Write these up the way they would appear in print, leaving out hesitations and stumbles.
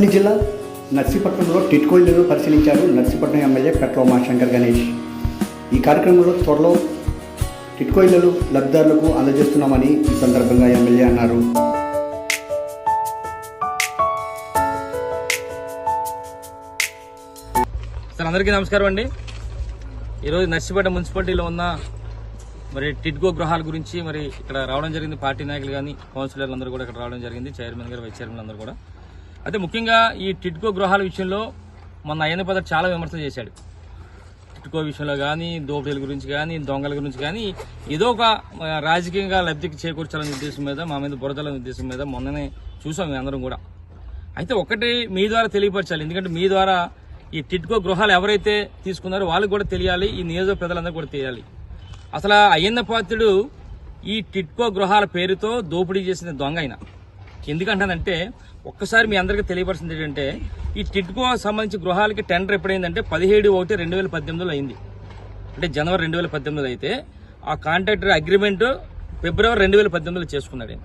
అనకాపల్లి జిల్లా నర్సీపట్నంలో టిట్కో ఇళ్లను పరిశీలించారు నర్సీపట్నం ఎమ్మెల్యే పెట్ల ఉమాశంకర్ గణేష్. ఈ కార్యక్రమంలో త్వరలో టిట్కో ఇళ్లను లబ్ధిదారులకు అందజేస్తున్నామని ఈ సందర్భంగా ఎమ్మెల్యే అన్నారు. సార్, అందరికీ నమస్కారం అండి. ఈరోజు నర్సీపట్నం మున్సిపాలిటీలో ఉన్న టిట్కో గృహాల గురించి ఇక్కడ రావడం జరిగింది. పార్టీ నాయకులు కానీ కౌన్సిలర్లు అందరూ కూడా ఇక్కడ రావడం జరిగింది. చైర్మన్ గారు, వైస్ చైర్మన్ అందరూ కూడా. అయితే ముఖ్యంగా ఈ టిట్కో గృహాల విషయంలో మొన్న అయ్యన్న చాలా విమర్శలు చేశాడు. టిట్కో విషయంలో కానీ, దోపిడీల గురించి కానీ, దొంగల గురించి కానీ ఏదో ఒక రాజకీయంగా లబ్ధికి చేకూర్చాలనే ఉద్దేశం మీద, మా మీద బురదలనే ఉద్దేశం మీద మొన్ననే చూసాం మేము అందరం కూడా. అయితే ఒకటి మీ ద్వారా తెలియపరచాలి. ఎందుకంటే మీ ద్వారా ఈ టిట్కో గృహాలు ఎవరైతే తీసుకున్నారో వాళ్ళకి కూడా తెలియాలి, ఈ నియోజక ప్రజలందరూ కూడా తెలియాలి. అసలు అయ్యన్న పాత్రుడు ఈ టిట్కో గృహాల పేరుతో దోపిడీ చేసిన దొంగ అయినా. ఎందుకంటానంటే ఒక్కసారి మీ అందరికీ తెలియపరిచింది ఏంటంటే, ఈ టిట్కో సంబంధించి గృహాలకి టెండర్ ఎప్పుడైందంటే 17/1/2018 అయింది. అంటే జనవరి 2018 అయితే ఆ కాంట్రాక్టర్ అగ్రిమెంట్ ఫిబ్రవరి 2018 చేసుకున్నాడు.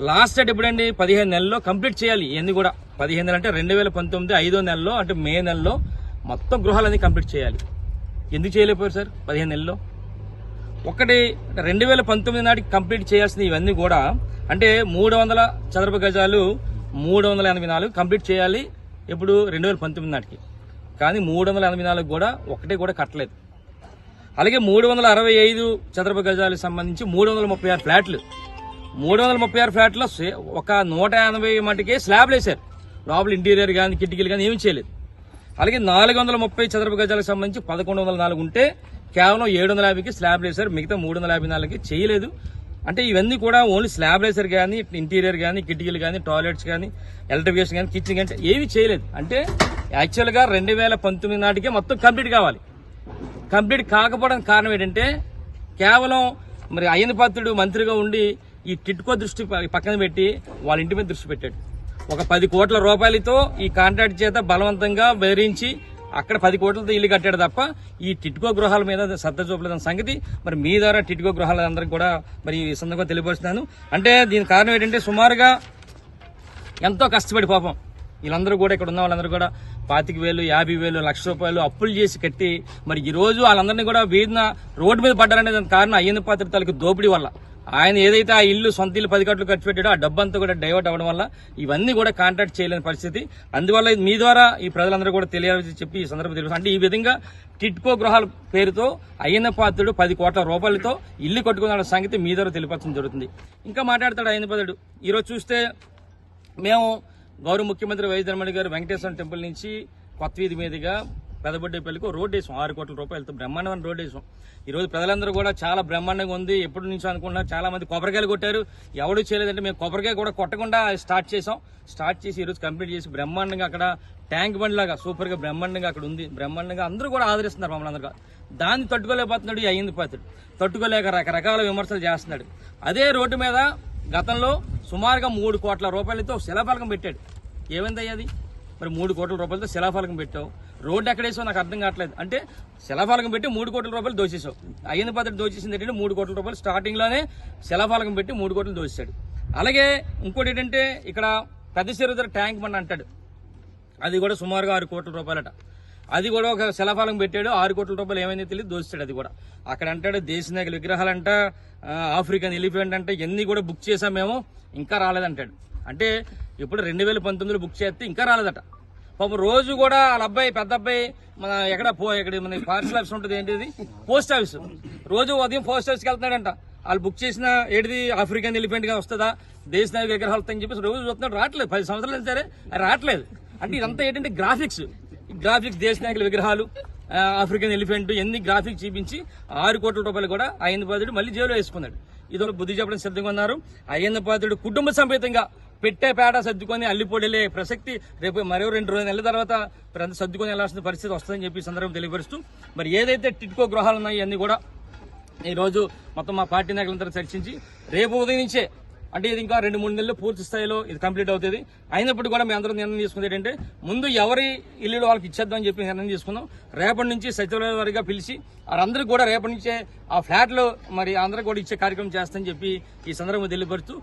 లాస్ట్ డేట్ ఎప్పుడండి? 15 నెలల్లో కంప్లీట్ చేయాలి. ఇవన్నీ కూడా 15 నెలలు అంటే 2019 5వ నెలలో, అంటే మే నెలలో మొత్తం గృహాలన్నీ కంప్లీట్ చేయాలి. ఎందుకు చేయలేకపోయారు సార్ 15 నెలల్లో? ఒకటి 2019 నాటికి కంప్లీట్ చేయాల్సిన ఇవన్నీ కూడా అంటే 300 చదరపు గజాలు 384 కంప్లీట్ చేయాలి. ఇప్పుడు 2019 నాటికి. కానీ 384 కూడా ఒకటే కూడా కట్టలేదు. అలాగే 365 చదరపు గజాలకు సంబంధించి 336 ఫ్లాట్లు, 336 ఫ్లాట్లో ఒక 180 మటుకే స్లాబ్లు వేశారు. లోపల ఇంటీరియర్ కానీ, కిటికీలు కానీ ఏమీ చేయలేదు. అలాగే 430 చదరపు గజాలకు సంబంధించి 1104 ఉంటే కేవలం 750కి స్లాబ్ వేశారు. మిగతా 354కి చేయలేదు. అంటే ఇవన్నీ కూడా ఓన్లీ స్లాబ్ వేశారు కానీ, ఇంటీరియర్ కానీ, కిటికీలు కానీ, టాయిలెట్స్ కానీ, ఎలక్ట్రిఫికేషన్ కానీ, కిచెన్ కానీ ఏమీ చేయలేదు. అంటే యాక్చువల్గా 2019 నాటికే మొత్తం కంప్లీట్ కావాలి. కంప్లీట్ కాకపోవడానికి కారణం ఏంటంటే కేవలం అయ్యన్న పాత్రుడు మంత్రిగా ఉండి ఈ టిట్కో దృష్టి పక్కన పెట్టి వాళ్ళ ఇంటి మీద దృష్టి పెట్టాడు. ఒక 10 కోట్ల రూపాయలతో ఈ కాంట్రాక్ట్ చేత బలవంతంగా బెదిరించి అక్కడ 10 కోట్లతో ఇల్లు కట్టాడు తప్ప ఈ టిట్కో గృహాల మీద శ్రద్ధ చూపలేదన్న సంగతి మీ ద్వారా టిట్కో గృహాలందరికీ కూడా ఈ సందర్భంగా తెలియపరుస్తున్నాను. అంటే దీని కారణం ఏంటంటే సుమారుగా ఎంతో కష్టపడి పాపం వీళ్ళందరూ కూడా, ఇక్కడ ఉన్న వాళ్ళందరూ కూడా 25,000, 50,000, ₹1,00,000 అప్పులు చేసి కట్టి ఈ రోజు వాళ్ళందరినీ కూడా వీధిన రోడ్డు మీద పడ్డారనే దానికి కారణం అయ్యన్న పాత్ర తాలూకు దోపిడీ వల్ల. ఆయన ఏదైతే ఆ ఇల్లు సొంత ఇల్లు 10 కోట్లు ఖర్చు పెట్టాడో ఆ డబ్బంతా కూడా డైవర్ట్ అవ్వడం వల్ల ఇవన్నీ కూడా కాంట్రాక్ట్ చేయలేని పరిస్థితి. అందువల్ల మీ ద్వారా ఈ ప్రజలందరూ కూడా తెలియాలని చెప్పి ఈ సందర్భం తెలుసు. అంటే ఈ విధంగా టిట్కో గృహాల పేరుతో అయ్యన్న పాత్రుడు 10 కోట్ల రూపాయలతో ఇల్లు కట్టుకున్న సంగతి మీ ద్వారా తెలియపరచడం జరుగుతుంది. ఇంకా మాట్లాడతాడు అయ్యన్న పాత్రుడు. ఈరోజు చూస్తే మేము గౌరవ ముఖ్యమంత్రి వైఎస్ జగన్మోహన్ గారు వెంకటేశ్వర టెంపుల్ నుంచి కొత్త వీధి మీదుగా పెదబొడ్డేపల్లికి రోడ్డు వేసాం. 6 కోట్ల రూపాయలతో బ్రహ్మాండమైన రోడ్డు వేసాం. ఈ రోజు ప్రజలందరూ కూడా చాలా బ్రహ్మాండంగా ఉంది. ఎప్పటి నుంచో అనుకుంటున్నారు. చాలా మంది కొబ్బరికాయలు కొట్టారు. ఎవరు చేయలేదంటే మేము కొబ్బరికాయ కూడా కొట్టకుండా స్టార్ట్ చేసాం. స్టార్ట్ చేసి ఈరోజు కంప్లీట్ చేసి బ్రహ్మాండంగా అక్కడ ట్యాంక్ బండ్ లాగా సూపర్ గా బ్రహ్మాండంగా అక్కడ ఉంది. బ్రహ్మాండంగా అందరూ కూడా ఆదరిస్తున్నారు మమ్మల్ని అందరూ. దాన్ని తట్టుకోలేకపోతున్నాడు ఈ అయ్యన్న పాత్రుడు. తట్టుకోలేక రకరకాల విమర్శలు చేస్తున్నాడు. అదే రోడ్డు మీద గతంలో సుమారుగా 3 కోట్ల రూపాయలతో శిలాఫలకం పెట్టాడు. ఏమైంది అది? 3 కోట్ల రూపాయలతో శిలాఫలకం పెట్టావు. రోడ్డు ఎక్కడేసావు నాకు అర్థం కావట్లేదు. అంటే శిలాఫలకం పెట్టి 3 కోట్ల రూపాయలు దోచేసావు. అయ్యన్న పాత్రుడు దోచేసింది ఏంటంటే 3 కోట్ల రూపాయలు స్టార్టింగ్ లోనే శిలాఫలకం పెట్టి 3 కోట్లు దోచేశాడు. అలాగే ఇంకోటి ఏంటంటే ఇక్కడ పెద్ద చెరువు ట్యాంక్ బండ్ అంటాడు. అది కూడా సుమారుగా 6 కోట్ల రూపాయలట. అది కూడా ఒక శిలాఫలకం పెట్టాడు. 6 కోట్ల రూపాయలు ఏమైందో తెలియదు దోచాడు. అది కూడా అక్కడ అంటాడు దేశ నాయకుల విగ్రహాలంట, ఆఫ్రికన్ ఎలిఫెంట్ అంటే ఇవన్నీ కూడా బుక్ చేసాం మేము, ఇంకా రాలేదంటాడు. అంటే ఇప్పుడు 2019లో బుక్ చేస్తే ఇంకా రాలేదట. పాపం రోజు కూడా వాళ్ళ అబ్బాయి, పెద్ద అబ్బాయి ఇక్కడ మన పార్సల్ ఆఫీస్ ఉంటుంది, ఏంటిది పోస్ట్ ఆఫీస్, రోజు ఉదయం పోస్ట్ ఆఫీస్కి వెళ్తున్నాడంట. వాళ్ళు బుక్ చేసిన ఏంటిది ఆఫ్రికన్ ఎలిఫెంట్ గా వస్తుందా, దేశ నాయక విగ్రహాలు అని చెప్పేసి రోజు చూస్తున్నాడు. రావట్లేదు. 10 సంవత్సరాలు సరే రావట్లేదు. అంటే ఇదంతా ఏంటంటే గ్రాఫిక్స్ దేశ నాయకుల విగ్రహాలు, ఆఫ్రికన్ ఎలిఫెంట్ ఎన్ని గ్రాఫిక్స్ చూపించి 6 కోట్ల రూపాయలు కూడా అయ్యన్న పాత్రుడు మళ్ళీ జైలు వేసుకున్నాడు. ఇదో బుద్ధి చెప్పడం సిద్ధంగా ఉన్నారు. అయ్యన్న పాత్రుడు కుటుంబ సమేతంగా పెట్టే పేడ సర్దుకొని అల్లిపోడలే ప్రసక్తి రేపు మరో 2 నెలల తర్వాత సర్దుకొని వెళ్లాల్సిన పరిస్థితి వస్తుందని చెప్పి సందర్భం తెలియపరుస్తూ ఏదైతే టిట్కో గృహాలు ఉన్నాయో అన్ని కూడా ఈరోజు మొత్తం మా పార్టీ నాయకులందరూ చర్చించి రేపు ఉదయం నుంచే, అంటే ఇది ఇంకా 2-3 నెలలు పూర్తి స్థాయిలో ఇది కంప్లీట్ అవుతుంది. అయినప్పుడు కూడా మేము అందరం నిర్ణయం తీసుకుంది ఏంటంటే ముందు ఎవరి ఇల్లు వాళ్ళకి ఇచ్చేద్దామని చెప్పి నిర్ణయం తీసుకున్నాం. రేపటి నుంచి సచివాలయ వారిగా పిలిచి వారందరూ కూడా రేపటి నుంచే ఆ ఫ్లాట్లు అందరూ కూడా ఇచ్చే కార్యక్రమం చేస్తామని చెప్పి ఈ సందర్భంగా తెలియపరుస్తూ